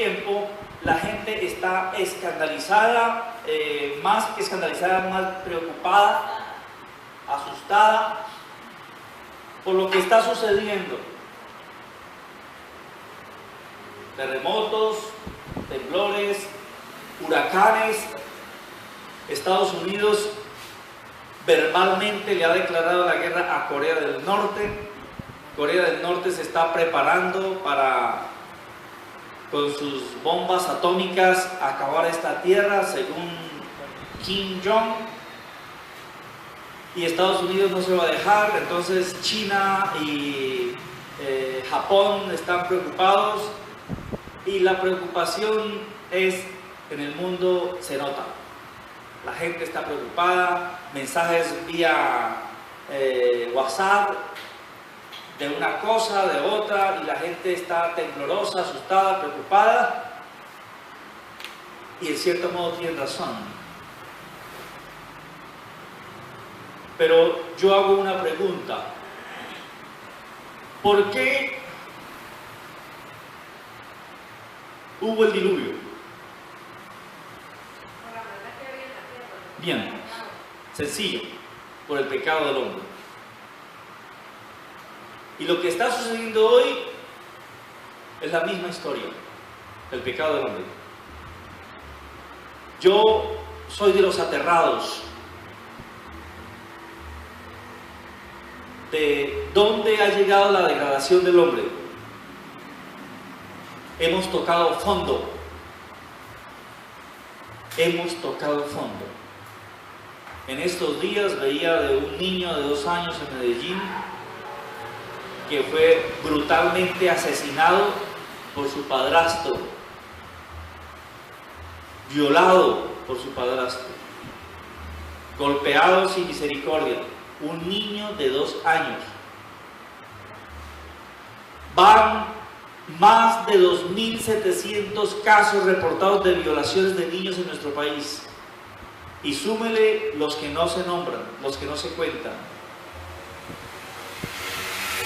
tiempo la gente está escandalizada, más que escandalizada, más preocupada, asustada por lo que está sucediendo. Terremotos, temblores, huracanes. Estados Unidos verbalmente le ha declarado la guerra a Corea del Norte. Corea del Norte se está preparando para, con sus bombas atómicas, acabar esta tierra, según Kim Jong. Y Estados Unidos no se va a dejar. Entonces China y Japón están preocupados, y la preocupación es, en el mundo se nota. La gente está preocupada, mensajes vía WhatsApp de una cosa, de otra, y la gente está temblorosa, asustada, preocupada, y en cierto modo tienen razón. Pero yo hago una pregunta: ¿por qué hubo el diluvio? Bien, sencillo, por el pecado del hombre. Y lo que está sucediendo hoy es la misma historia, el pecado del hombre. Yo soy de los aterrados de dónde ha llegado la degradación del hombre. Hemos tocado fondo. Hemos tocado fondo. En estos días veía de un niño de 2 años en Medellín que fue brutalmente asesinado por su padrastro, violado por su padrastro, golpeado sin misericordia. Un niño de 2 años. Van más de 2.700 casos reportados de violaciones de niños en nuestro país. Y súmele los que no se nombran, los que no se cuentan.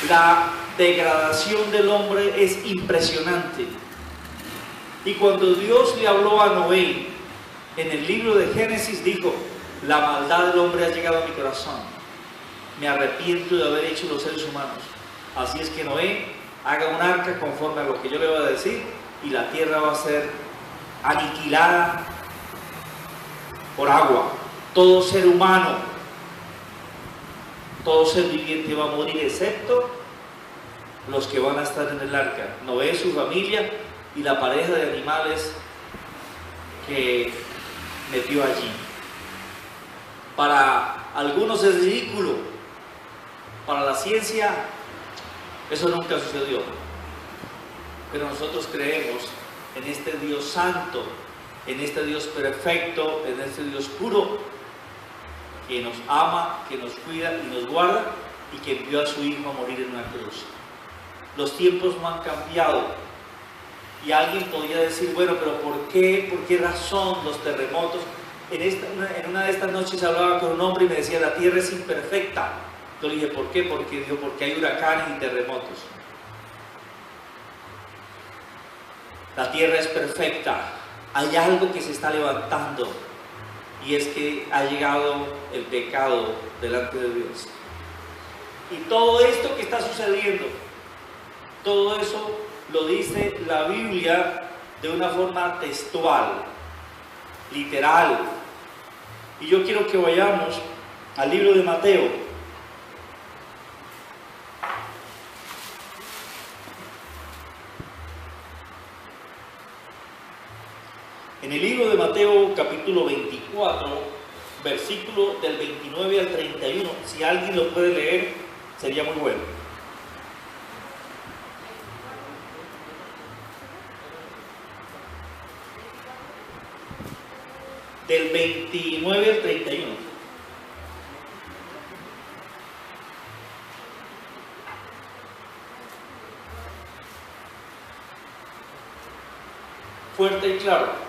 La degradación del hombre es impresionante. Y cuando Dios le habló a Noé en el libro de Génesis, dijo: la maldad del hombre ha llegado a mi corazón. Me arrepiento de haber hecho los seres humanos. Así es que Noé, haga un arca conforme a lo que yo le voy a decir, y la tierra va a ser aniquilada por agua. Todo ser humano, todo ser viviente va a morir, excepto los que van a estar en el arca: Noé, su familia y la pareja de animales que metió allí. Para algunos es ridículo, para la ciencia eso nunca sucedió, pero nosotros creemos en este Dios santo, en este Dios perfecto, en este Dios puro, que nos ama, que nos cuida y nos guarda, y que envió a su Hijo a morir en una cruz. Los tiempos no han cambiado, y alguien podría decir: bueno, pero ¿por qué? ¿Por qué razón los terremotos? En una de estas noches hablaba con un hombre y me decía: la tierra es imperfecta. Yo le dije: ¿por qué? Porque hay huracanes y terremotos. La tierra es perfecta. Hay algo que se está levantando, y es que ha llegado el pecado delante de Dios. Y todo esto que está sucediendo, todo eso lo dice la Biblia de una forma textual, literal. Y yo quiero que vayamos al libro de Mateo. En el libro de Mateo, capítulo 24, versículo del 29 al 31, si alguien lo puede leer, sería muy bueno. Del 29 al 31. Fuerte y claro.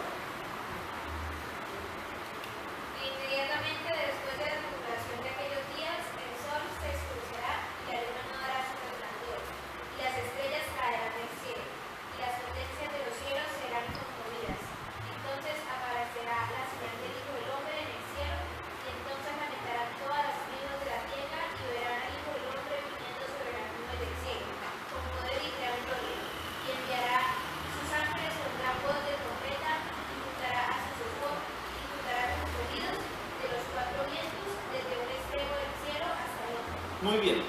muy bien.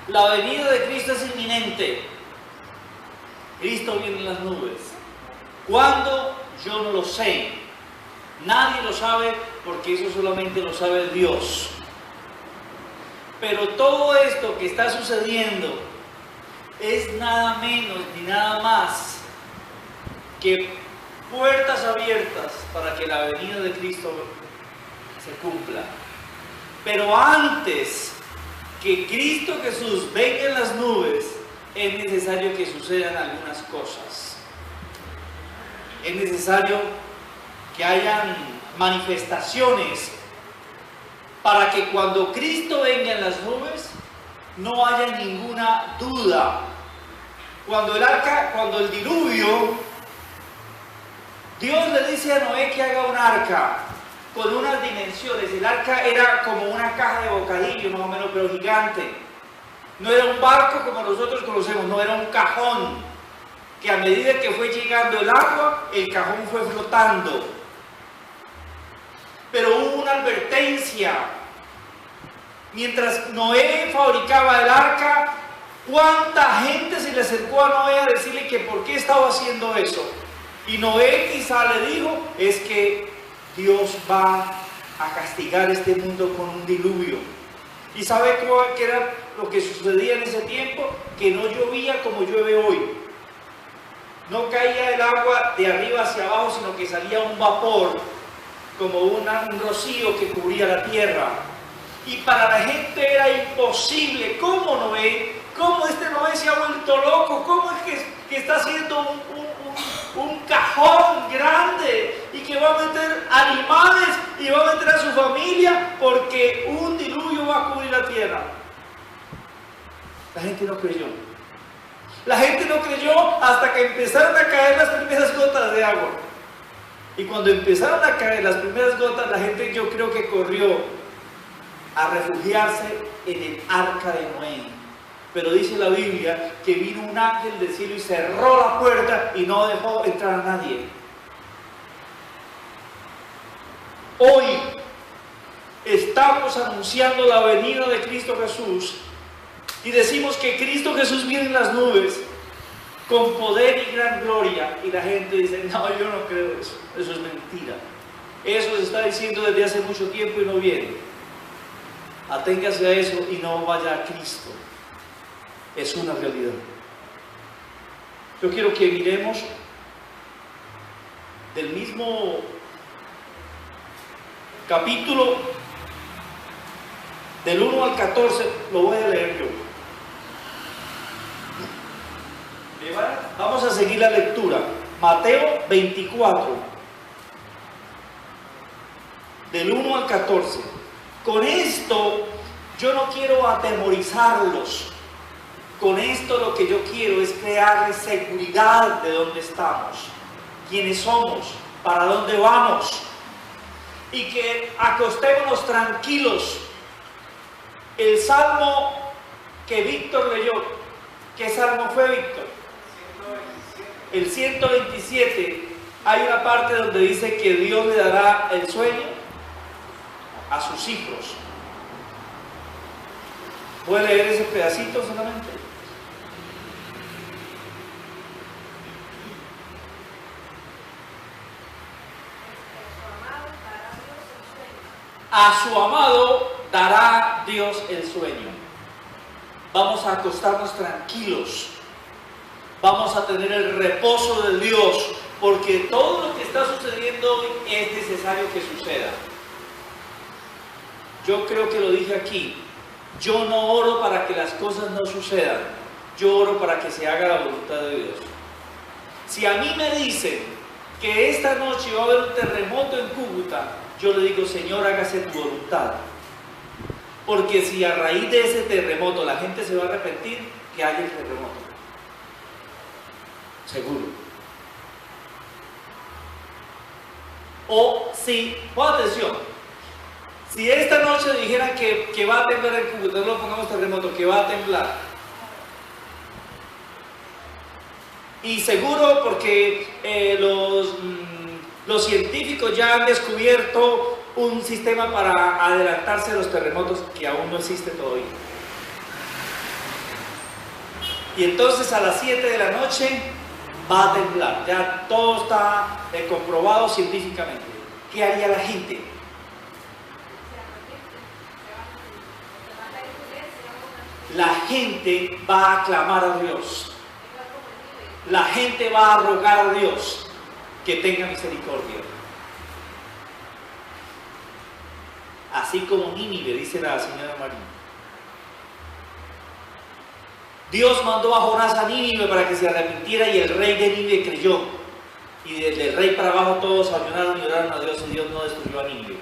La venida de Cristo es inminente. Cristo viene en las nubes. ¿Cuándo? Yo no lo sé. Nadie lo sabe porque eso solamente lo sabe Dios. Pero todo esto que está sucediendo es nada menos ni nada más que puertas abiertas para que la venida de Cristo se cumpla. Pero antes que Cristo Jesús venga en las nubes, es necesario que sucedan algunas cosas. Es necesario que hayan manifestaciones para que cuando Cristo venga en las nubes no haya ninguna duda. Cuando el diluvio, Dios le dice a Noé que haga un arca con unas dimensiones. El arca era como una caja de bocadillo más o menos, pero gigante. No era un barco como nosotros conocemos, no era un cajón, que a medida que fue llegando el agua, el cajón fue flotando. Pero hubo una advertencia. Mientras Noé fabricaba el arca, ¿cuánta gente se le acercó a Noé a decirle que por qué estaba haciendo eso? Y Noé quizá le dijo, es que Dios va a castigar este mundo con un diluvio. ¿Y sabe qué era lo que sucedía en ese tiempo? Que no llovía como llueve hoy. No caía el agua de arriba hacia abajo, sino que salía un vapor, como un rocío que cubría la tierra. Y para la gente era imposible. ¿Cómo Noé? ¿Cómo este Noé se ha vuelto loco? ¿Cómo es que está haciendo un cajón grande y que va a meter animales y va a meter a su familia porque un diluvio va a cubrir la tierra? La gente no creyó. La gente no creyó hasta que empezaron a caer las primeras gotas de agua. Y cuando empezaron a caer las primeras gotas, la gente, yo creo que corrió a refugiarse en el arca de Noé. Pero dice la Biblia que vino un ángel del cielo y cerró la puerta y no dejó entrar a nadie. Hoy estamos anunciando la venida de Cristo Jesús y decimos que Cristo Jesús viene en las nubes con poder y gran gloria, y la gente dice, no, yo no creo eso, eso es mentira. Eso se está diciendo desde hace mucho tiempo y no viene. Aténgase a eso y no vaya a Cristo. Es una realidad. Yo quiero que miremos del mismo capítulo, del 1 al 14, lo voy a leer yo. Vamos a seguir la lectura. Mateo 24, del 1 al 14. Con esto yo no quiero atemorizarlos. Con esto lo que yo quiero es crearles seguridad de dónde estamos, quiénes somos, para dónde vamos, y que acostémonos tranquilos. El salmo que Víctor leyó, ¿qué salmo fue, Víctor? El 127. Hay una parte donde dice que Dios le dará el sueño a sus hijos. ¿Puede leer ese pedacito solamente? A su amado dará Dios el sueño. Vamos a acostarnos tranquilos. Vamos a tener el reposo de Dios, porque todo lo que está sucediendo hoy es necesario que suceda. Yo creo que lo dije aquí. Yo no oro para que las cosas no sucedan. Yo oro para que se haga la voluntad de Dios. Si a mí me dicen que esta noche va a haber un terremoto en Cúcuta, yo le digo, Señor, hágase tu voluntad. Porque si a raíz de ese terremoto la gente se va a arrepentir, que haya el terremoto. Seguro. O si, pon atención, si esta noche dijeran que va a temblar en Cúcuta, no lo pongamos terremoto, que va a temblar. Y seguro porque los científicos ya han descubierto un sistema para adelantarse a los terremotos que aún no existe todavía. Y entonces a las 7 de la noche va a temblar. Ya todo está comprobado científicamente. ¿Qué haría la gente? La gente va a clamar a Dios. La gente va a rogar a Dios que tenga misericordia. Así como Nínive, dice la señora María. Dios mandó a Jonás a Nínive para que se arrepintiera y el rey de Nínive creyó. Y desde el rey para abajo todos ayunaron y oraron a Dios y Dios no destruyó a Nínive.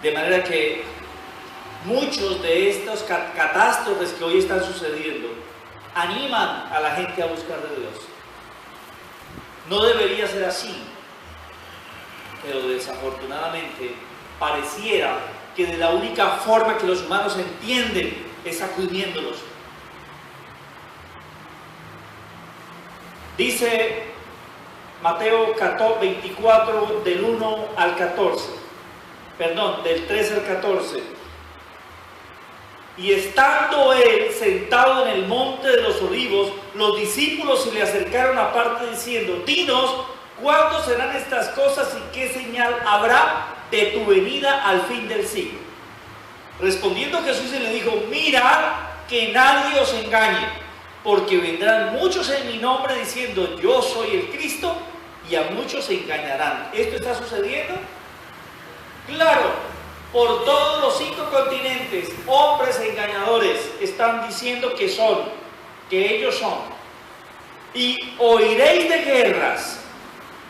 De manera que muchos de estos catástrofes que hoy están sucediendo animan a la gente a buscar de Dios. No debería ser así, pero desafortunadamente pareciera que de la única forma que los humanos entienden es sacudiéndolos. Dice Mateo 24 del 1 al 14, perdón, del 13 al 14. Y estando él sentado en el monte de los olivos, los discípulos se le acercaron aparte diciendo: dinos, ¿cuándo serán estas cosas y qué señal habrá de tu venida al fin del siglo? Respondiendo Jesús le dijo: mirad que nadie os engañe, porque vendrán muchos en mi nombre diciendo yo soy el Cristo, y a muchos se engañarán. ¿Esto está sucediendo? Claro. Por todos los 5 continentes, hombres engañadores están diciendo que ellos son. Y oiréis de guerras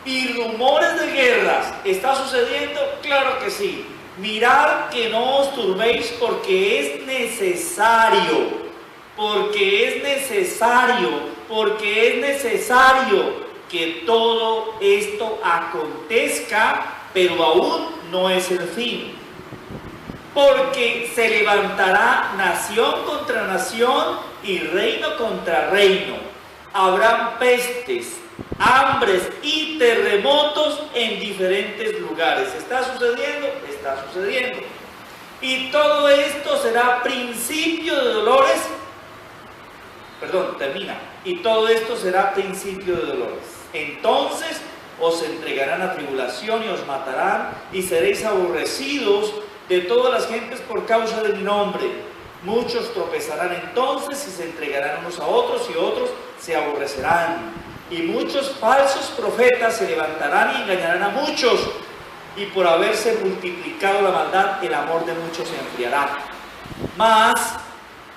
y rumores de guerras. ¿Está sucediendo? Claro que sí. Mirad que no os turbéis, porque es necesario que todo esto acontezca, pero aún no es el fin. Porque se levantará nación contra nación y reino contra reino. Habrán pestes, hambres y terremotos en diferentes lugares. ¿Está sucediendo? Está sucediendo. Y todo esto será principio de dolores. Perdón, termina. Y todo esto será principio de dolores. Entonces os entregarán a tribulación y os matarán, y seréis aborrecidos de todas las gentes por causa de mi nombre. Muchos tropezarán entonces y se entregarán unos a otros, y otros se aborrecerán. Y muchos falsos profetas se levantarán y engañarán a muchos. Y por haberse multiplicado la maldad, el amor de muchos se enfriará. Mas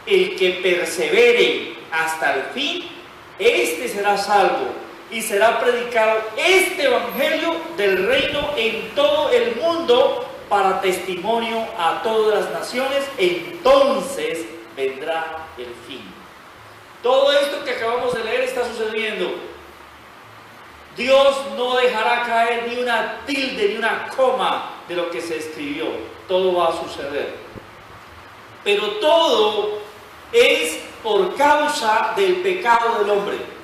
el que persevere hasta el fin, este será salvo. Y será predicado este evangelio del reino en todo el mundo para testimonio a todas las naciones. Entonces vendrá el fin. Todo esto que acabamos de leer está sucediendo. Dios no dejará caer ni una tilde, ni una coma de lo que se escribió. Todo va a suceder. Pero todo es por causa del pecado del hombre.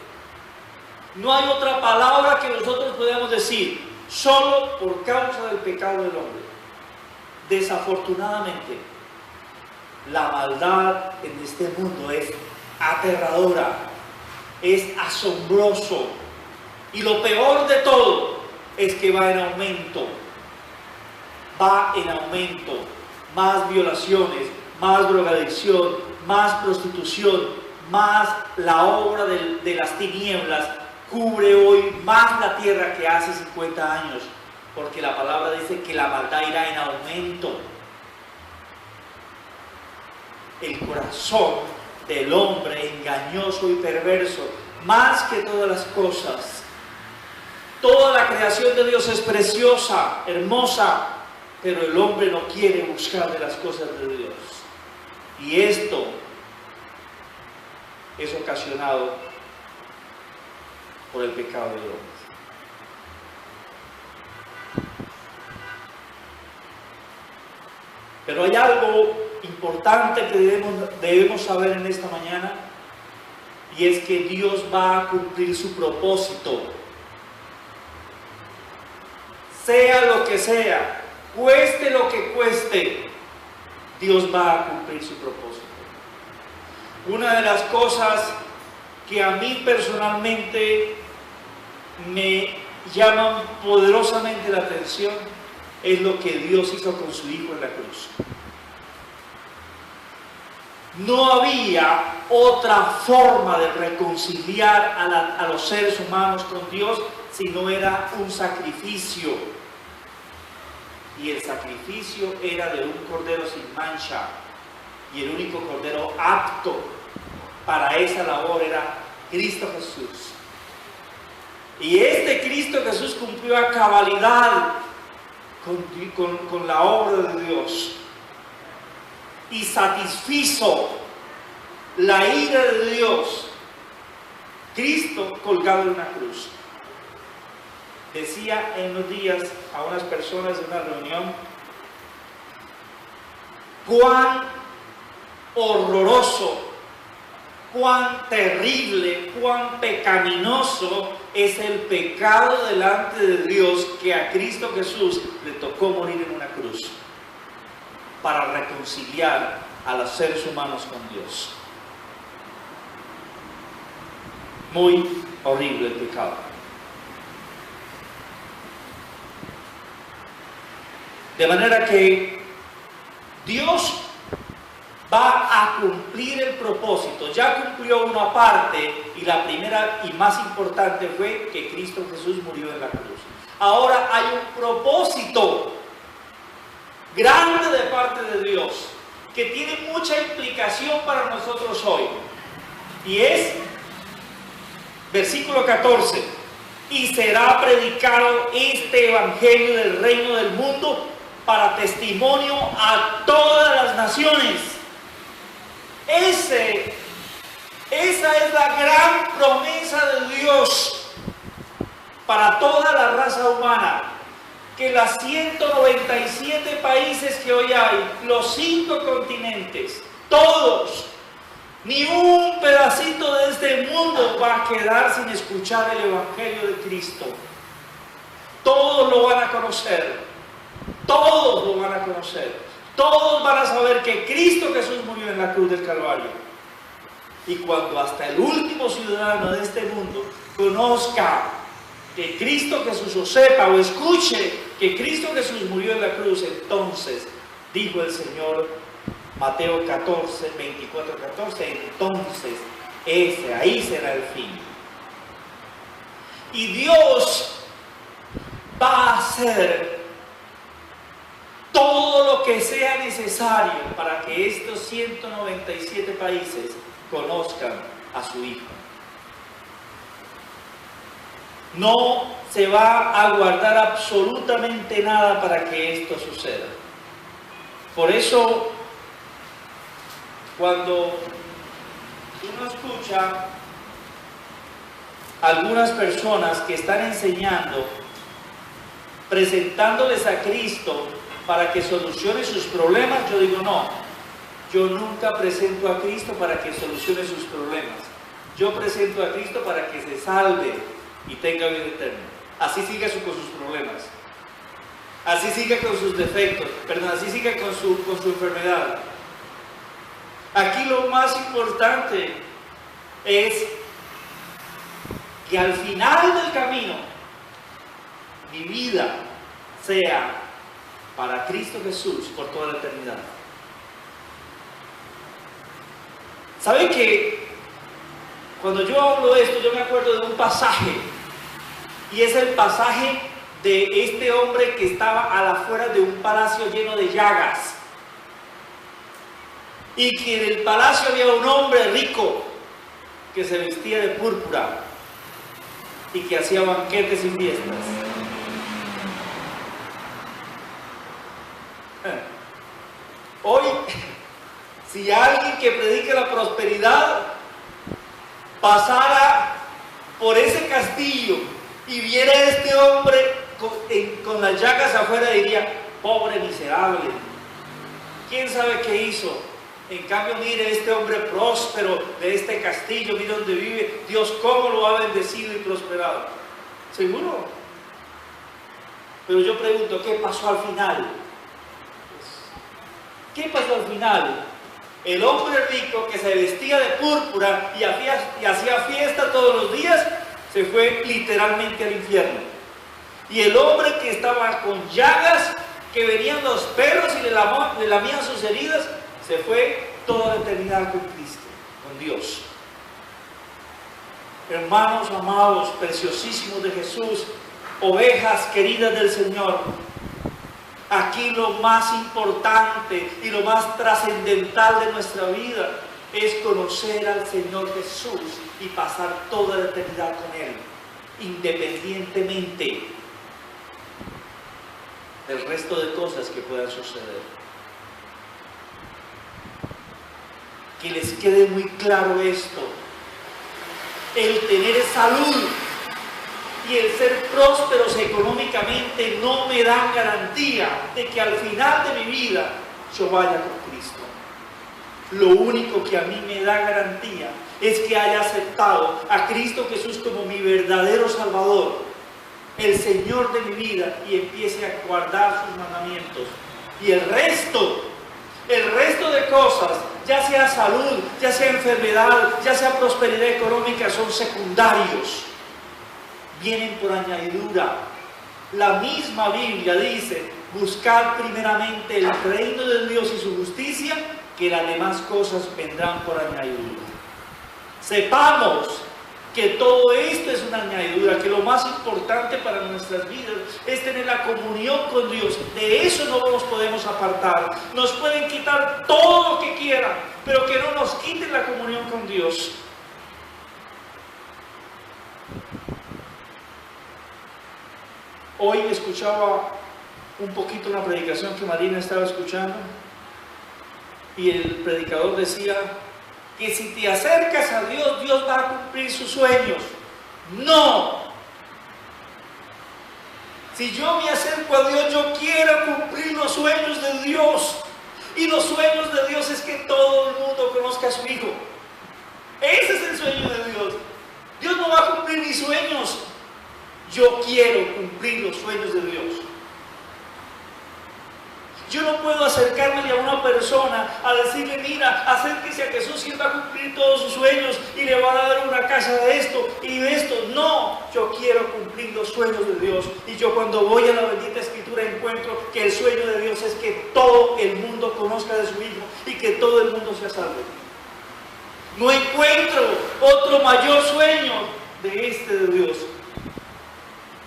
No hay otra palabra que nosotros podamos decir. Solo por causa del pecado del hombre. Desafortunadamente, la maldad en este mundo es aterradora, es asombroso, y lo peor de todo es que va en aumento. Más violaciones, más drogadicción, más prostitución, más la obra de las tinieblas cubre hoy más la tierra que hace 50 años. Porque la palabra dice que la maldad irá en aumento. El corazón del hombre engañoso y perverso, más que todas las cosas. Toda la creación de Dios es preciosa, hermosa, pero el hombre no quiere buscar de las cosas de Dios. Y esto es ocasionado por el pecado del hombre. Pero hay algo importante que debemos saber en esta mañana, y es que Dios va a cumplir su propósito. Sea lo que sea, cueste lo que cueste, Dios va a cumplir su propósito. Una de las cosas que a mí personalmente me llaman poderosamente la atención es lo que Dios hizo con su Hijo en la cruz. No había otra forma de reconciliar a los seres humanos con Dios si no era un sacrificio. Y el sacrificio era de un cordero sin mancha. Y el único cordero apto para esa labor era Cristo Jesús. Y este Cristo Jesús cumplió a cabalidad con la obra de Dios. Y satisfizo la ira de Dios. Cristo colgado en una cruz. Decía en unos días a unas personas en una reunión cuán horroroso, cuán terrible, cuán pecaminoso es el pecado delante de Dios, que a Cristo Jesús le tocó morir en una cruz para reconciliar a los seres humanos con Dios. Muy horrible el pecado. De manera que Dios va a cumplir el propósito. Ya cumplió una parte, y la primera y más importante fue que Cristo Jesús murió en la cruz. Ahora hay un propósito grande de parte de Dios que tiene mucha implicación para nosotros hoy, y es versículo 14: y será predicado este evangelio del reino del mundo para testimonio a todas las naciones. Esa es la gran promesa de Dios para toda la raza humana, que las 197 países que hoy hay, los 5 continentes, todos, ni un pedacito de este mundo va a quedar sin escuchar el evangelio de Cristo. Todos lo van a conocer, todos lo van a conocer. Todos van a saber que Cristo Jesús murió en la cruz del Calvario. Y cuando hasta el último ciudadano de este mundo conozca que Cristo Jesús, o sepa o escuche que Cristo Jesús murió en la cruz, entonces, dijo el Señor, Mateo 14, 24, 14, entonces ahí será el fin. Y Dios va a hacer todo lo que sea necesario para que estos 197 países conozcan a su Hijo. No se va a guardar absolutamente nada para que esto suceda. Por eso, cuando uno escucha a algunas personas que están enseñando, presentándoles a Cristo para que solucione sus problemas, yo digo no, yo nunca presento a Cristo para que solucione sus problemas. Yo presento a Cristo para que se salve y tenga vida eterna. Así siga con sus problemas, así siga con sus defectos, perdón, así siga con su enfermedad. Aquí lo más importante es que al final del camino mi vida sea para Cristo Jesús por toda la eternidad. ¿Saben que cuando yo hablo de esto, yo me acuerdo de un pasaje, y es el pasaje de este hombre que estaba a la afuera de un palacio lleno de llagas, y que en el palacio había un hombre rico que se vestía de púrpura y que hacía banquetes y fiestas. Hoy, si alguien que predique la prosperidad pasara por ese castillo y viera a este hombre con las llagas afuera, diría: pobre miserable, ¿quién sabe qué hizo? En cambio, mire este hombre próspero de este castillo, mire donde vive, Dios cómo lo ha bendecido y prosperado. ¿Seguro? Pero yo pregunto, ¿qué pasó al final? ¿Qué pasó al final? El hombre rico que se vestía de púrpura y hacía fiesta todos los días, se fue literalmente al infierno. Y el hombre que estaba con llagas, que venían los perros y le lamían sus heridas, se fue toda la eternidad con Cristo, con Dios. Hermanos amados, preciosísimos de Jesús, ovejas queridas del Señor, aquí lo más importante y lo más trascendental de nuestra vida es conocer al Señor Jesús y pasar toda la eternidad con Él, independientemente del resto de cosas que puedan suceder. Que les quede muy claro esto: el tener salud y el ser prósperos económicamente no me dan garantía de que al final de mi vida yo vaya con Cristo. Lo único que a mí me da garantía es que haya aceptado a Cristo Jesús como mi verdadero Salvador, el Señor de mi vida, y empiece a guardar sus mandamientos. Y el resto de cosas, ya sea salud, ya sea enfermedad, ya sea prosperidad económica, son secundarios. Vienen por añadidura. La misma Biblia dice: buscad primeramente el reino de Dios y su justicia, que las demás cosas vendrán por añadidura. Sepamos que todo esto es una añadidura, que lo más importante para nuestras vidas es tener la comunión con Dios. De eso no nos podemos apartar. Nos pueden quitar todo lo que quieran, pero que no nos quiten la comunión con Dios. Hoy escuchaba un poquito una predicación que Marina estaba escuchando, y el predicador decía que si te acercas a Dios, Dios va a cumplir sus sueños. No. Si yo me acerco a Dios, yo quiero cumplir los sueños de Dios. Y los sueños de Dios es que todo el mundo conozca a su Hijo. Ese es el sueño de Dios. Dios no va a cumplir mis sueños. Yo quiero cumplir los sueños de Dios. Yo no puedo acercarme a una persona a decirle: mira, acérquese a Jesús y Él va a cumplir todos sus sueños y le va a dar una casa de esto y de esto. No, yo quiero cumplir los sueños de Dios. Y yo, cuando voy a la bendita Escritura, encuentro que el sueño de Dios es que todo el mundo conozca de su Hijo y que todo el mundo sea salvo. No encuentro otro mayor sueño de este de Dios,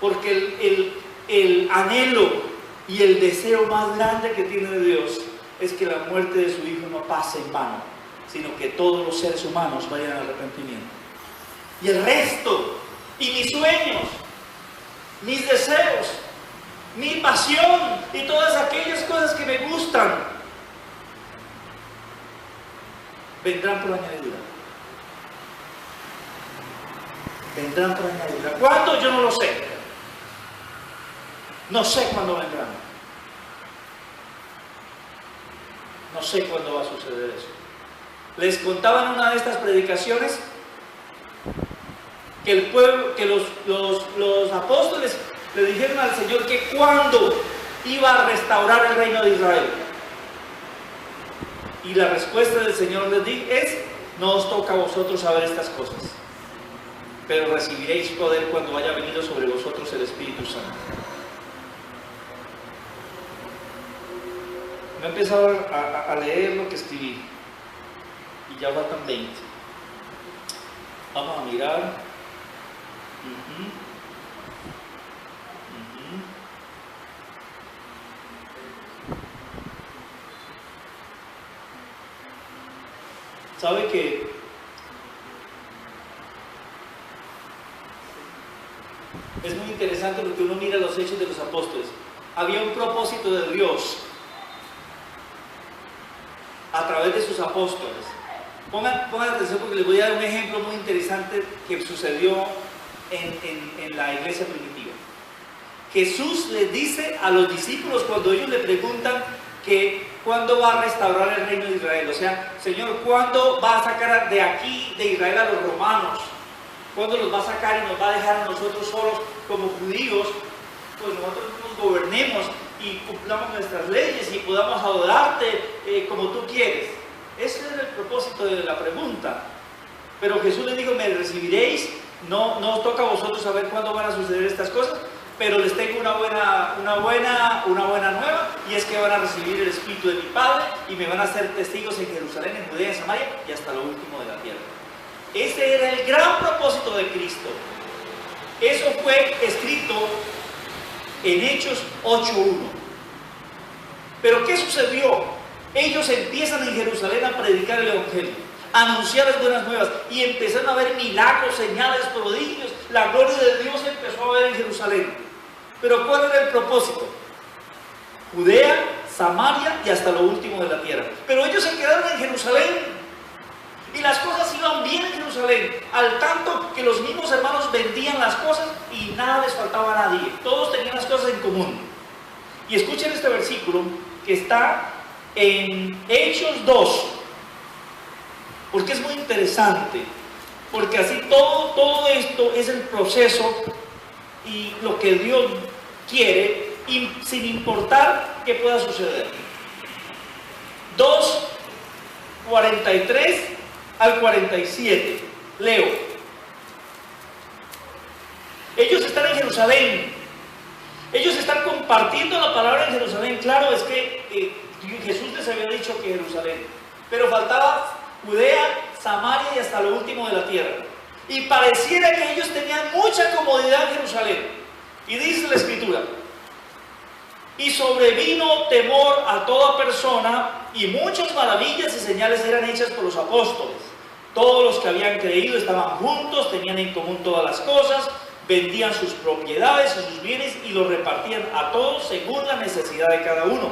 porque el anhelo y el deseo más grande que tiene Dios es que la muerte de su Hijo no pase en vano, sino que todos los seres humanos vayan al arrepentimiento. Y el resto, y mis sueños, mis deseos, mi pasión y todas aquellas cosas que me gustan, vendrán por añadidura. Vendrán por añadidura. ¿Cuándo? Yo no lo sé. No sé cuándo vendrán. No sé cuándo va a suceder eso. Les contaba en una de estas predicaciones que el pueblo, que los apóstoles le dijeron al Señor que cuándo iba a restaurar el reino de Israel. Y la respuesta del Señor les dijo es: no os toca a vosotros saber estas cosas, pero recibiréis poder cuando haya venido sobre vosotros el Espíritu Santo. Me he empezado a leer lo que escribí y ya faltan 20. Vamos a mirar. ¿Sabe que es muy interesante porque uno mira los hechos de los apóstoles? Había un propósito de Dios a través de sus apóstoles. Pongan atención porque les voy a dar un ejemplo muy interesante que sucedió en la iglesia primitiva. Jesús les dice a los discípulos, cuando ellos le preguntan que cuándo va a restaurar el reino de Israel, o sea, Señor, ¿cuándo va a sacar de aquí, de Israel, a los romanos? ¿Cuándo los va a sacar y nos va a dejar a nosotros solos como judíos? Pues nosotros nos gobernemos y cumplamos nuestras leyes y podamos adorarte como tú quieres. Ese es el propósito de la pregunta. Pero Jesús les dijo, me recibiréis, no os toca a vosotros saber cuándo van a suceder estas cosas, pero les tengo una buena nueva, y es que van a recibir el Espíritu de mi Padre y me van a ser testigos en Jerusalén, en Judea, en Samaria y hasta lo último de la tierra. Ese era el gran propósito de Cristo. Eso fue escrito en Hechos 8:1. Pero ¿qué sucedió? Ellos empiezan en Jerusalén a predicar el Evangelio, a anunciar las buenas nuevas, y empezaron a ver milagros, señales, prodigios. La gloria de Dios empezó a ver en Jerusalén. Pero ¿cuál era el propósito? Judea, Samaria y hasta lo último de la tierra. Pero ellos se quedaron en Jerusalén. Y las cosas iban bien en Jerusalén, al tanto que los mismos hermanos vendían las cosas y nada les faltaba a nadie. Todos tenían las cosas en común. Y escuchen este versículo que está en Hechos 2, porque es muy interesante, porque así todo esto es el proceso y lo que Dios quiere, y sin importar qué pueda suceder. 2:43 al 47. Leo. Ellos están en Jerusalén. Ellos están compartiendo la palabra en Jerusalén. Claro, es que Jesús les había dicho que Jerusalén, pero faltaba Judea, Samaria y hasta lo último de la tierra. Y pareciera que ellos tenían mucha comodidad en Jerusalén. Y dice la Escritura: y sobrevino temor a toda persona, y muchas maravillas y señales eran hechas por los apóstoles. Todos los que habían creído estaban juntos, tenían en común todas las cosas, vendían sus propiedades y sus bienes y los repartían a todos según la necesidad de cada uno.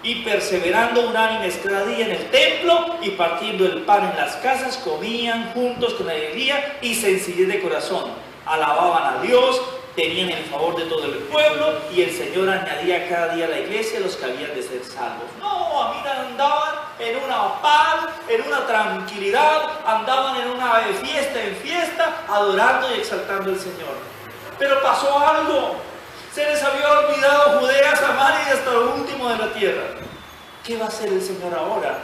Y perseverando unánimes cada día en el templo y partiendo el pan en las casas, comían juntos con alegría y sencillez de corazón. Alababan a Dios, tenían el favor de todo el pueblo, y el Señor añadía cada día a la iglesia los que habían de ser salvos. No, a mí andaban en una paz, en una tranquilidad, andaban en una fiesta en fiesta, adorando y exaltando al Señor. Pero pasó algo. Se les había olvidado Judea, Samaria y hasta lo último de la tierra. ¿Qué va a hacer el Señor ahora?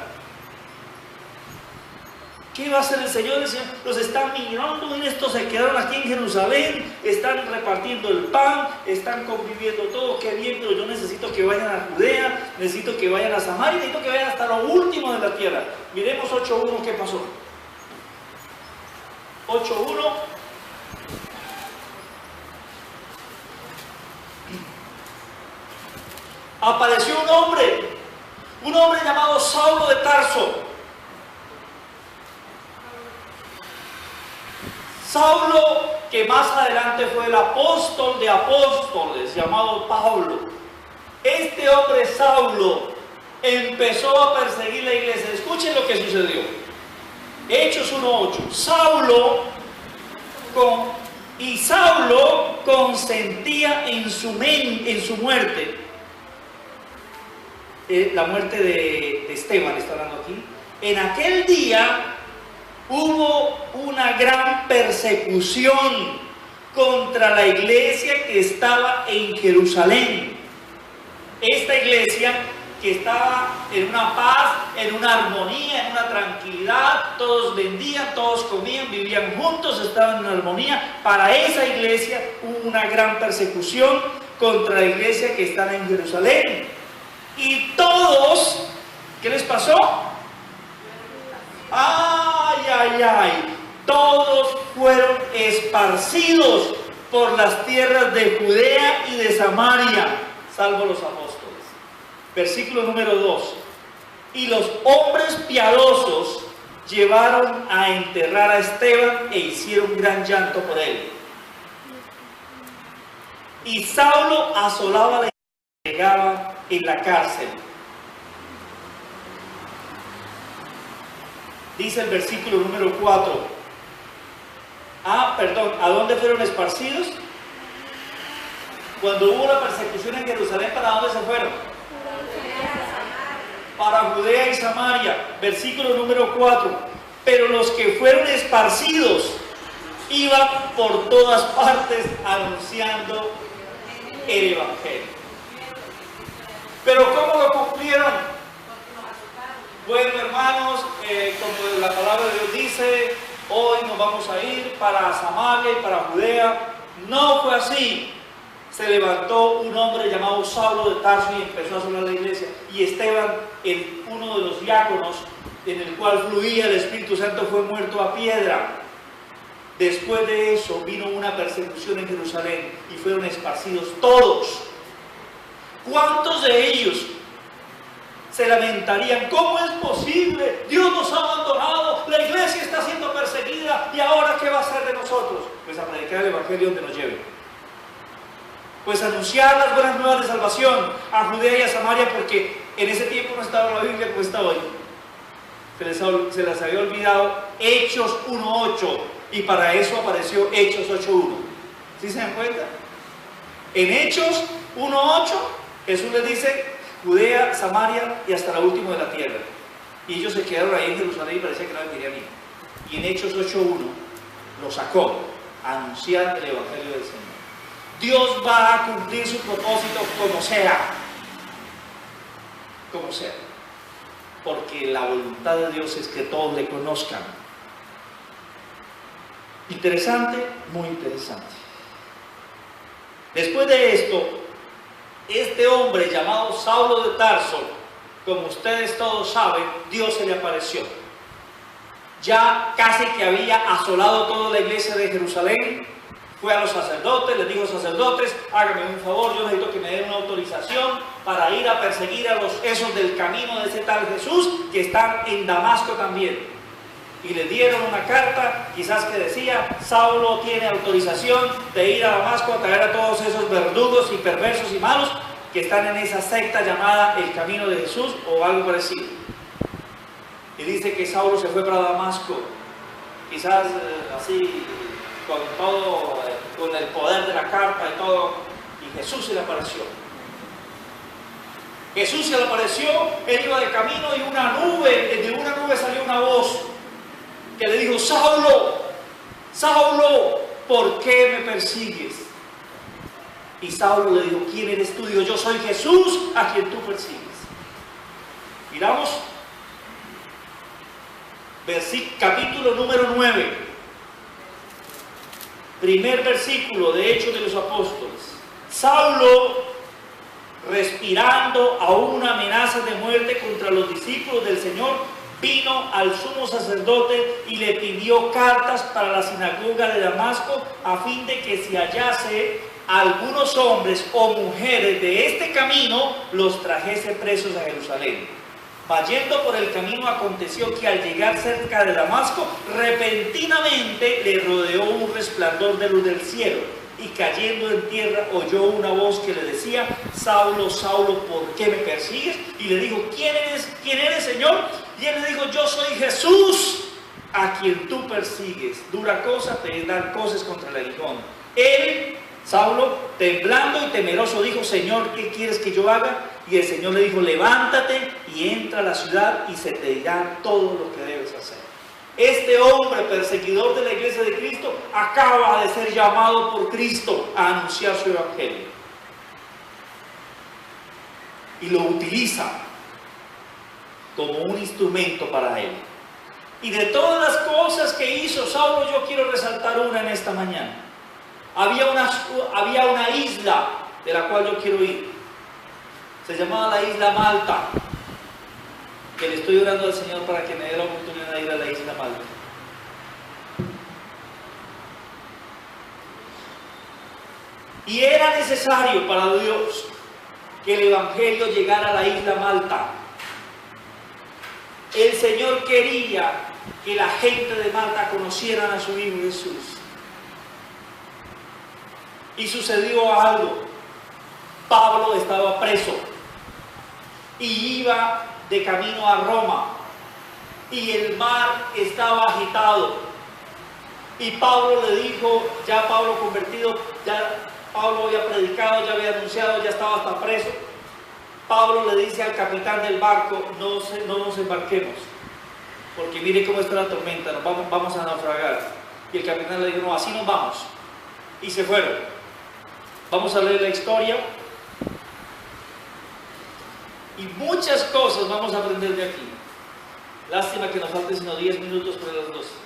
¿Qué va a hacer el Señor? El Señor los está mirando, y estos se quedaron aquí en Jerusalén, están repartiendo el pan, están conviviendo todo, qué bien, pero yo necesito que vayan a Judea, necesito que vayan a Samaria, necesito que vayan hasta lo último de la tierra. Miremos 8:1, ¿qué pasó? 8:1. Apareció un hombre llamado Saulo de Tarso. Saulo, que más adelante fue el apóstol de apóstoles, llamado Pablo. Este hombre Saulo empezó a perseguir la iglesia. Escuchen lo que sucedió. Hechos 1:8. Saulo consentía en su muerte. La muerte de Esteban está hablando aquí. En aquel día hubo una gran persecución contra la iglesia que estaba en Jerusalén. Esta iglesia que estaba en una paz, en una armonía, en una tranquilidad, todos vendían, todos comían, vivían juntos, estaban en armonía. Para esa iglesia hubo una gran persecución contra la iglesia que estaba en Jerusalén. Y todos, ¿qué les pasó? Todos fueron esparcidos por las tierras de Judea y de Samaria, salvo los apóstoles. Versículo número 2. Y los hombres piadosos llevaron a enterrar a Esteban e hicieron gran llanto por él. Y Saulo asolaba a la iglesia y llegaba en la cárcel. Dice el versículo número 4. ¿A dónde fueron esparcidos? Cuando hubo la persecución en Jerusalén, ¿para dónde se fueron? Para Judea y Samaria. Versículo número 4. Pero los que fueron esparcidos iban por todas partes anunciando el Evangelio. Pero ¿cómo lo cumplieron? Bueno, hermanos, como la palabra de Dios dice, hoy nos vamos a ir para Samaria y para Judea. No fue así. Se levantó un hombre llamado Saulo de Tarso y empezó a asolar la iglesia. Y Esteban, uno de los diáconos en el cual fluía el Espíritu Santo, fue muerto a piedra. Después de eso vino una persecución en Jerusalén y fueron esparcidos todos. ¿Cuántos de ellos se lamentarían? ¿Cómo es posible? Dios nos ha abandonado, la iglesia está siendo perseguida y ahora ¿qué va a hacer de nosotros? Pues a predicar el evangelio donde nos lleve. Pues anunciar las buenas nuevas de salvación a Judea y a Samaria, porque en ese tiempo no estaba la Biblia como está hoy. Se les había olvidado Hechos 1:8 y para eso apareció Hechos 8:1. ¿Sí se dan cuenta? En Hechos 1:8 Jesús les dice Judea, Samaria y hasta la última de la tierra. Y ellos se quedaron ahí en Jerusalén y parecía que no querían ir. Y en Hechos 8:1 lo sacó a anunciar el evangelio del Señor. Dios va a cumplir su propósito como sea. Como sea. Porque la voluntad de Dios es que todos le conozcan. Interesante, muy interesante. Después de esto, este hombre llamado Saulo de Tarso, como ustedes todos saben, Dios se le apareció. Ya casi que había asolado toda la iglesia de Jerusalén. Fue a los sacerdotes, les dijo: sacerdotes, háganme un favor, yo necesito que me den una autorización para ir a perseguir a esos del camino de ese tal Jesús que están en Damasco también. Y le dieron una carta, quizás que decía: Saulo tiene autorización de ir a Damasco a traer a todos esos verdugos y perversos y malos que están en esa secta llamada el Camino de Jesús o algo parecido. Y dice que Saulo se fue para Damasco, quizás así con todo, con el poder de la carta y todo, y Jesús se le apareció. Jesús se le apareció, él iba de camino y de una nube salió una voz que le dijo: Saulo, Saulo, ¿por qué me persigues? Y Saulo le dijo: ¿quién eres tú? Dijo: yo soy Jesús a quien tú persigues. Miramos, capítulo número 9. Primer versículo de Hechos de los Apóstoles. Saulo, respirando aún una amenaza de muerte contra los discípulos del Señor, vino al sumo sacerdote y le pidió cartas para la sinagoga de Damasco, a fin de que si hallase algunos hombres o mujeres de este camino, los trajese presos a Jerusalén. Yendo por el camino, aconteció que al llegar cerca de Damasco, repentinamente le rodeó un resplandor de luz del cielo, y cayendo en tierra oyó una voz que le decía: Saulo, Saulo, ¿por qué me persigues? Y le dijo: ¿quién eres, Señor? Y él le dijo: yo soy Jesús a quien tú persigues. Dura cosa te es dar cosas contra el aguijón. Él, Saulo, temblando y temeroso, dijo: Señor, ¿qué quieres que yo haga? Y el Señor le dijo: levántate y entra a la ciudad y se te dirá todo lo que debes hacer. Este hombre perseguidor de la iglesia de Cristo acaba de ser llamado por Cristo a anunciar su evangelio. Y lo utiliza como un instrumento para él. Y de todas las cosas que hizo Saulo, yo quiero resaltar una en esta mañana. Había una isla de la cual yo quiero ir. Se llamaba la isla Malta, que le estoy orando al Señor para que me dé la oportunidad de ir a la isla Malta. Y era necesario para Dios que el evangelio llegara a la isla Malta. El Señor quería que la gente de Malta conocieran a su Hijo Jesús. Y sucedió algo. Pablo estaba preso y iba de camino a Roma, y el mar estaba agitado, y Pablo le dijo, ya Pablo convertido, ya Pablo había predicado, ya había anunciado, ya estaba hasta preso. Pablo le dice al capitán del barco: no nos embarquemos, porque mire cómo está la tormenta, vamos a naufragar. Y el capitán le dijo: no, así nos vamos. Y se fueron. Vamos a leer la historia. Y muchas cosas vamos a aprender de aquí. Lástima que nos falten sino 10 minutos para las 12.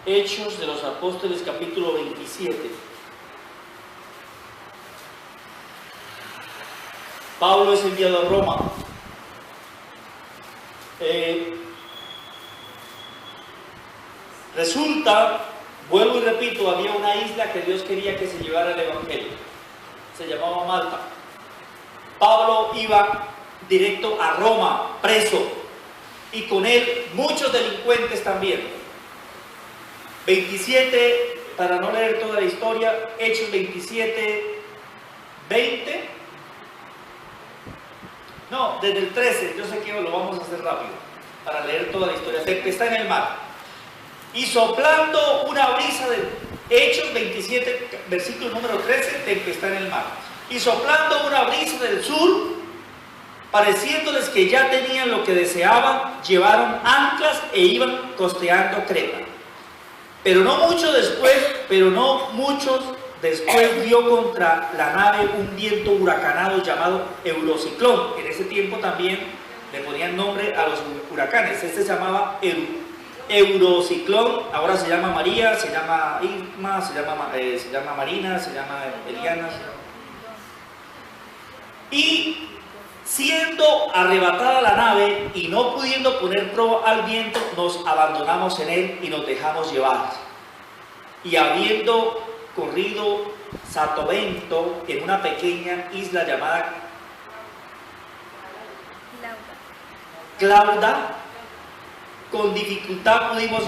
Hechos de los Apóstoles, capítulo 27. Pablo es enviado a Roma. Resulta, vuelvo y repito, había una isla que Dios quería que se llevara el Evangelio. Se llamaba Malta. Pablo iba directo a Roma, preso, y con él muchos delincuentes también. 27, para no leer toda la historia, Hechos 27, 20. No, desde el 13, yo sé que lo vamos a hacer rápido, para leer toda la historia. Tempestad en el mar. Y soplando una brisa de Hechos 27, versículo número 13, tempestad en el mar. Y soplando una brisa del sur, pareciéndoles que ya tenían lo que deseaban, llevaron anclas e iban costeando Creta. Pero no muchos después dio contra la nave un viento huracanado llamado Eurociclón. En ese tiempo también le ponían nombre a los huracanes. Este se llamaba Eurociclón, ahora se llama María, se llama Irma, se llama Marina, se llama Eliana. Y siendo arrebatada la nave y no pudiendo poner proa al viento, nos abandonamos en él y nos dejamos llevar. Y habiendo corrido Satovento en una pequeña isla llamada Clauda, con dificultad pudimos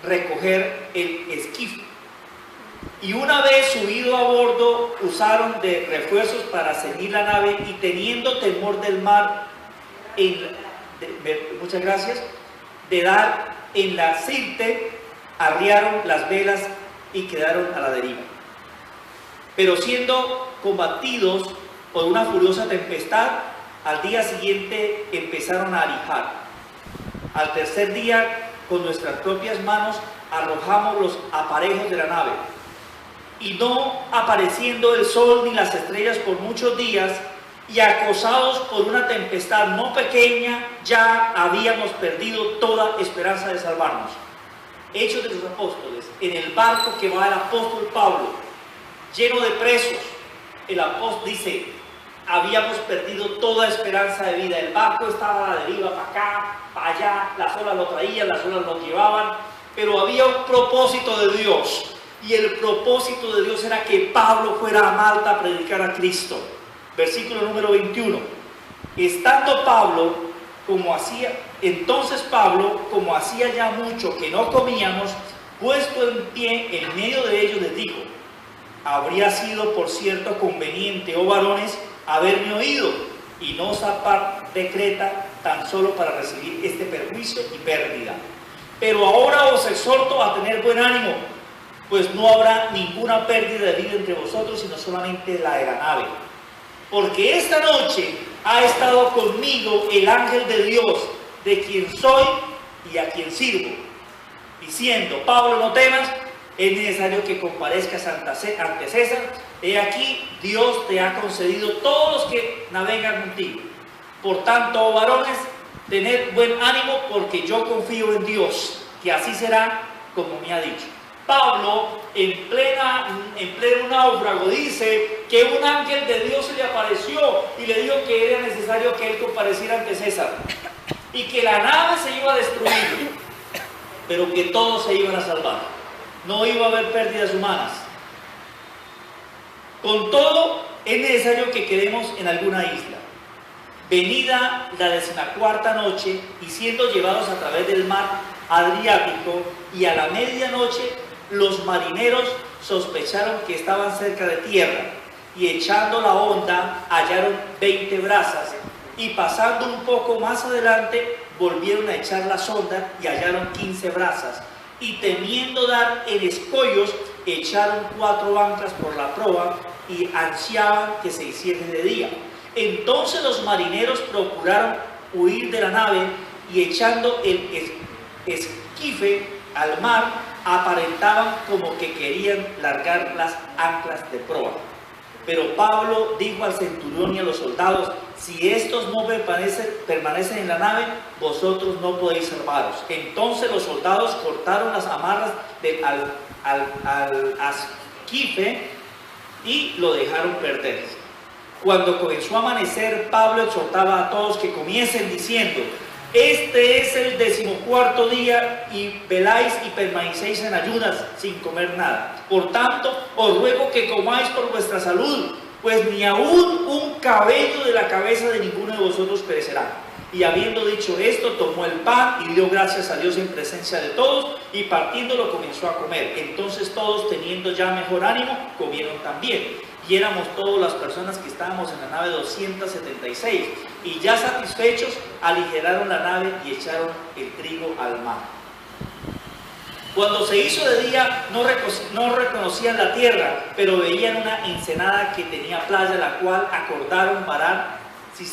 recoger el esquife. Y una vez subido a bordo, usaron de refuerzos para ceñir la nave y teniendo temor del mar, muchas gracias, de dar en la Sirte, arriaron las velas y quedaron a la deriva. Pero siendo combatidos por una furiosa tempestad, al día siguiente empezaron a alijar. Al tercer día, con nuestras propias manos, arrojamos los aparejos de la nave. Y no apareciendo el sol ni las estrellas por muchos días, y acosados por una tempestad no pequeña, ya habíamos perdido toda esperanza de salvarnos. Hechos de los Apóstoles, en el barco que va el apóstol Pablo, lleno de presos, el apóstol dice, habíamos perdido toda esperanza de vida. El barco estaba a la deriva, para acá, para allá, las olas lo traían, las olas lo llevaban, pero había un propósito de Dios. Y el propósito de Dios era que Pablo fuera a Malta a predicar a Cristo. Versículo número 21. Estando Pablo, entonces Pablo, como hacía ya mucho que no comíamos, puesto en pie en medio de ellos, les dijo: habría sido por cierto conveniente, oh varones, haberme oído y no zarpar de Creta tan solo para recibir este perjuicio y pérdida. Pero ahora os exhorto a tener buen ánimo, pues no habrá ninguna pérdida de vida entre vosotros, sino solamente la de la nave. Porque esta noche ha estado conmigo el ángel de Dios, de quien soy y a quien sirvo, diciendo: Pablo, no temas, es necesario que comparezcas ante César. He aquí, Dios te ha concedido todos los que navegan contigo. Por tanto, oh varones, tened buen ánimo, porque yo confío en Dios, que así será como me ha dicho. Pablo, en pleno náufrago, dice que un ángel de Dios se le apareció y le dijo que era necesario que él compareciera ante César y que la nave se iba a destruir, pero que todos se iban a salvar. No iba a haber pérdidas humanas. Con todo, es necesario que quedemos en alguna isla. Venida la 14ª noche, y siendo llevados a través del mar Adriático, y a la medianoche, los marineros sospecharon que estaban cerca de tierra, y echando la honda hallaron 20 brazas Y pasando un poco más adelante, volvieron a echar la sonda y hallaron 15 brazas. Y temiendo dar en escollos, echaron 4 anclas por la proa y ansiaban que se hiciese de día. Entonces los marineros procuraron huir de la nave y echando el esquife al mar, aparentaban como que querían largar las anclas de proa. Pero Pablo dijo al centurión y a los soldados: si estos no permanecen en la nave, vosotros no podéis salvaros. Entonces los soldados cortaron las amarras al esquife y lo dejaron perder. Cuando comenzó a amanecer, Pablo exhortaba a todos que comiesen diciendo: este es el 14º día y veláis y permanecéis en ayunas sin comer nada. Por tanto, os ruego que comáis por vuestra salud, pues ni aún un cabello de la cabeza de ninguno de vosotros perecerá. Y habiendo dicho esto, tomó el pan y dio gracias a Dios en presencia de todos, y partiéndolo comenzó a comer. Entonces todos, teniendo ya mejor ánimo, comieron también. Y éramos todas las personas que estábamos en la nave 276, y ya satisfechos, aligeraron la nave y echaron el trigo al mar. Cuando se hizo de día, no reconocían la tierra, pero veían una ensenada que tenía playa, la cual acordaron parar si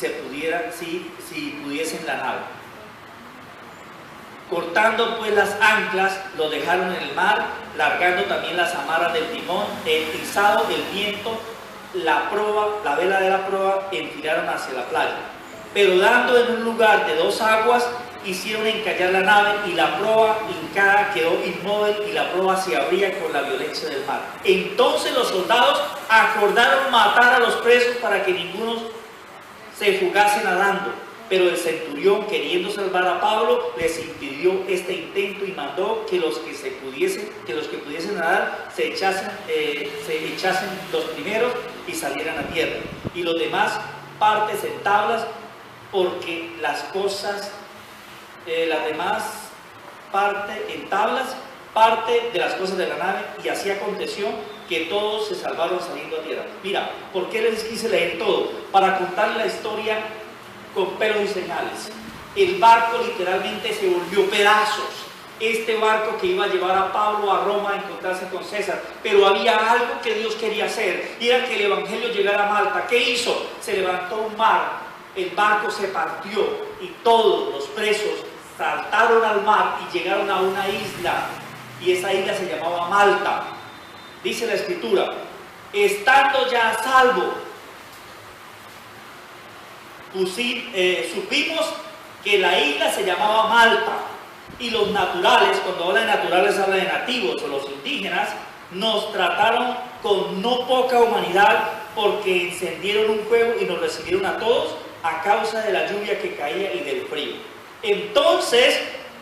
pudiesen la nave. Cortando pues las anclas, lo dejaron en el mar, largando también las amarras del timón, izado del viento, la vela de la proa, enfilaron hacia la playa. Pero dando en un lugar de 2 aguas, hicieron encallar la nave, y la proa hincada quedó inmóvil, y la proa se abría con la violencia del mar. Entonces los soldados acordaron matar a los presos para que ninguno se fugase nadando. Pero el centurión, queriendo salvar a Pablo, les impidió este intento y mandó que los que pudiesen nadar se echasen los primeros y salieran a tierra, y los demás partes en tablas, porque parte de las cosas de la nave. Y así aconteció que todos se salvaron saliendo a tierra. Mira, ¿por qué les quise leer todo? Para contar la historia con pelos y señales. El barco literalmente se volvió pedazos. Este barco que iba a llevar a Pablo a Roma a encontrarse con César, pero había algo que Dios quería hacer, y era que el evangelio llegara a Malta. ¿Qué hizo? Se levantó un mar, el barco se partió y todos los presos saltaron al mar y llegaron a una isla, y esa isla se llamaba Malta. Dice la escritura: estando ya a salvo, supimos que la isla se llamaba Malta, y los naturales, cuando habla de naturales habla de nativos o los indígenas, nos trataron con no poca humanidad, porque encendieron un fuego y nos recibieron a todos a causa de la lluvia que caía y del frío. Entonces,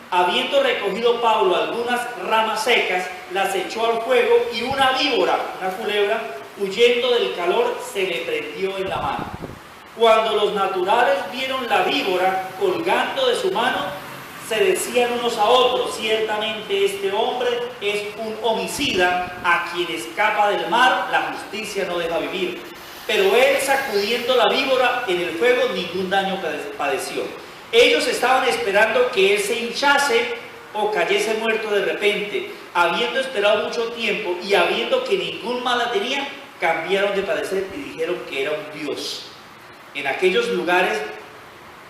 habiendo recogido Pablo algunas ramas secas, las echó al fuego, y una víbora, una culebra, huyendo del calor, se le prendió en la mano. Cuando los naturales vieron la víbora colgando de su mano, se decían unos a otros: ciertamente este hombre es un homicida, a quien escapa del mar la justicia no deja vivir. Pero él, sacudiendo la víbora en el fuego, ningún daño padeció. Ellos estaban esperando que él se hinchase o cayese muerto de repente. Habiendo esperado mucho tiempo y habiendo que ningún mal tenía, cambiaron de parecer y dijeron que era un dios. En aquellos lugares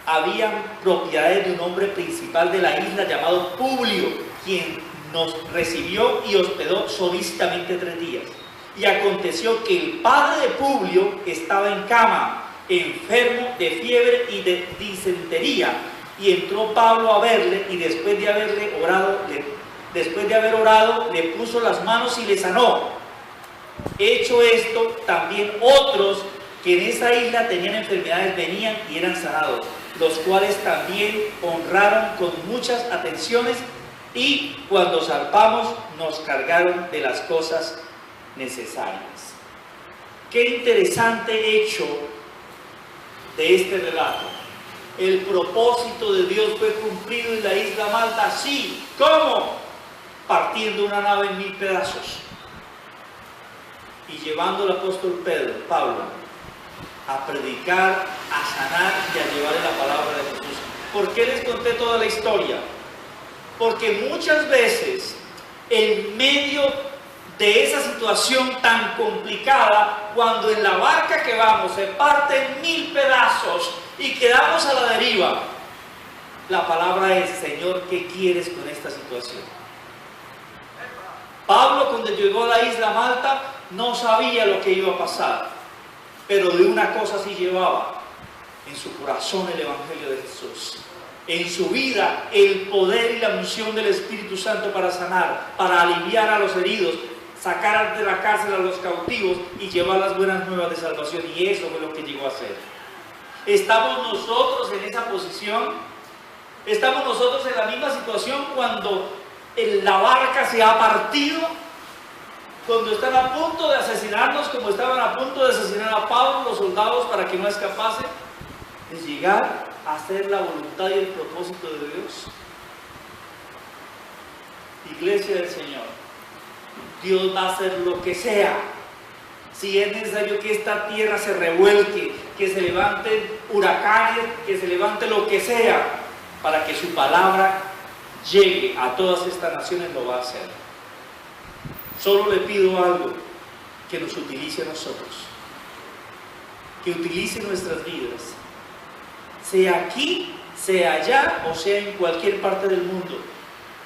habían propiedades de un hombre principal de la isla llamado Publio, quien nos recibió y hospedó solícitamente 3 días. Y aconteció que el padre de Publio estaba en cama, enfermo de fiebre y de disentería, y entró Pablo a verle, y después de haber orado, le puso las manos y le sanó. Hecho esto, también otros que en esa isla tenían enfermedades venían y eran sanados, los cuales también honraron con muchas atenciones, y cuando zarpamos nos cargaron de las cosas necesarias. Qué interesante hecho de este relato. El propósito de Dios fue cumplido en la isla Malta. Sí, ¿cómo? Partiendo una nave en 1000 pedazos y llevando al apóstol Pablo a predicar a sanar y a llevar la palabra de Jesús. ¿Por qué les conté toda la historia? Porque muchas veces, en medio de esa situación tan complicada, cuando en la barca que vamos se parte en 1000 pedazos y quedamos a la deriva, la palabra es: Señor, ¿qué quieres con esta situación? Pablo, cuando llegó a la isla Malta, no sabía lo que iba a pasar, pero de una cosa sí llevaba en su corazón: el Evangelio de Jesús. En su vida, el poder y la unción del Espíritu Santo para sanar, para aliviar a los heridos, sacar de la cárcel a los cautivos y llevar las buenas nuevas de salvación. Y eso fue lo que llegó a hacer. ¿Estamos nosotros en esa posición? ¿Estamos nosotros en la misma situación cuando la barca se ha partido? Cuando están a punto de asesinarnos, como estaban a punto de asesinar a Pablo los soldados para que no escapase, es llegar a hacer la voluntad y el propósito de Dios. Iglesia del Señor, Dios va a hacer lo que sea. Si es necesario que esta tierra se revuelque, que se levanten huracanes, que se levante lo que sea, para que su palabra llegue a todas estas naciones, lo va a hacer. Solo le pido algo: que nos utilice a nosotros, que utilice nuestras vidas, sea aquí, sea allá o sea en cualquier parte del mundo,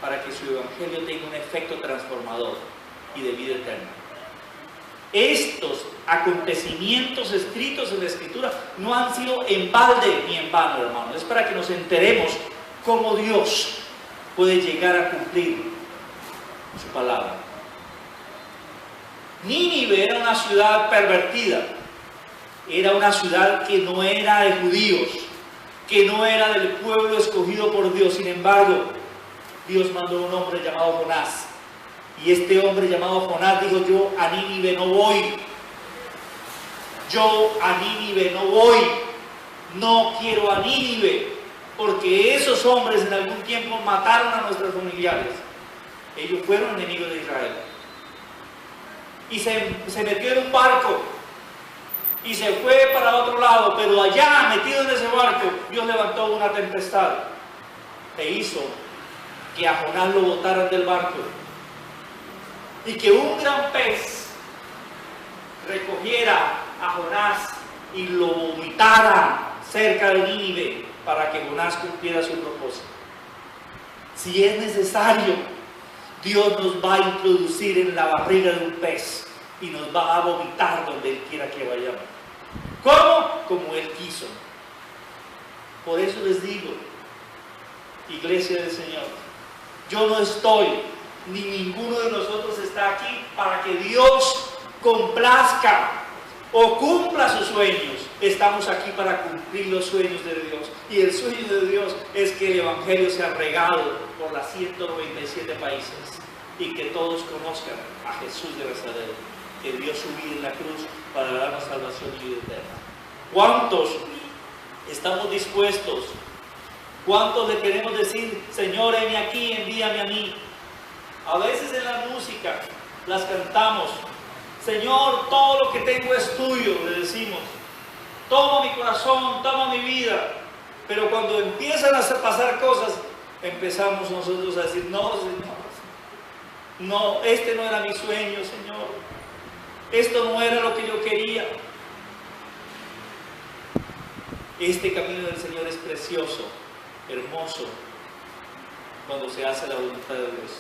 para que su evangelio tenga un efecto transformador y de vida eterna. Estos acontecimientos escritos en la Escritura no han sido en balde ni en vano, hermanos. Es para que nos enteremos cómo Dios puede llegar a cumplir su palabra. Nínive era una ciudad pervertida, era una ciudad que no era de judíos, que no era del pueblo escogido por Dios. Sin embargo, Dios mandó un hombre llamado Jonás, y este hombre llamado Jonás dijo: yo a Nínive no voy, yo a Nínive no voy, no quiero a Nínive, porque esos hombres en algún tiempo mataron a nuestros familiares. Ellos fueron enemigos de Israel. Y se metió en un barco y se fue para otro lado, pero allá, metido en ese barco, Dios levantó una tempestad e hizo que a Jonás lo botaran del barco, y que un gran pez recogiera a Jonás y lo vomitara cerca de Nínive, para que Jonás cumpliera su propósito. Si es necesario, Dios nos va a introducir en la barriga de un pez y nos va a vomitar donde Él quiera que vayamos. ¿Cómo? Como Él quiso. Por eso les digo, Iglesia del Señor, yo no estoy, ni ninguno de nosotros está aquí para que Dios complazca o cumpla sus sueños. Estamos aquí para cumplir los sueños de Dios. Y el sueño de Dios es que el Evangelio sea regado por las 197 países y que todos conozcan a Jesús de Nazaret, que dio su vida en la cruz para darnos salvación y vida eterna. ¿Cuántos estamos dispuestos? ¿Cuántos le queremos decir: Señor, heme aquí, envíame a mí? A veces en la música las cantamos: Señor, todo lo que tengo es tuyo, le decimos. Toma mi corazón, toma mi vida. Pero cuando empiezan a pasar cosas, empezamos nosotros a decir: no, Señor, no, este no era mi sueño, Señor. Esto no era lo que yo quería. Este camino del Señor es precioso, hermoso, cuando se hace la voluntad de Dios.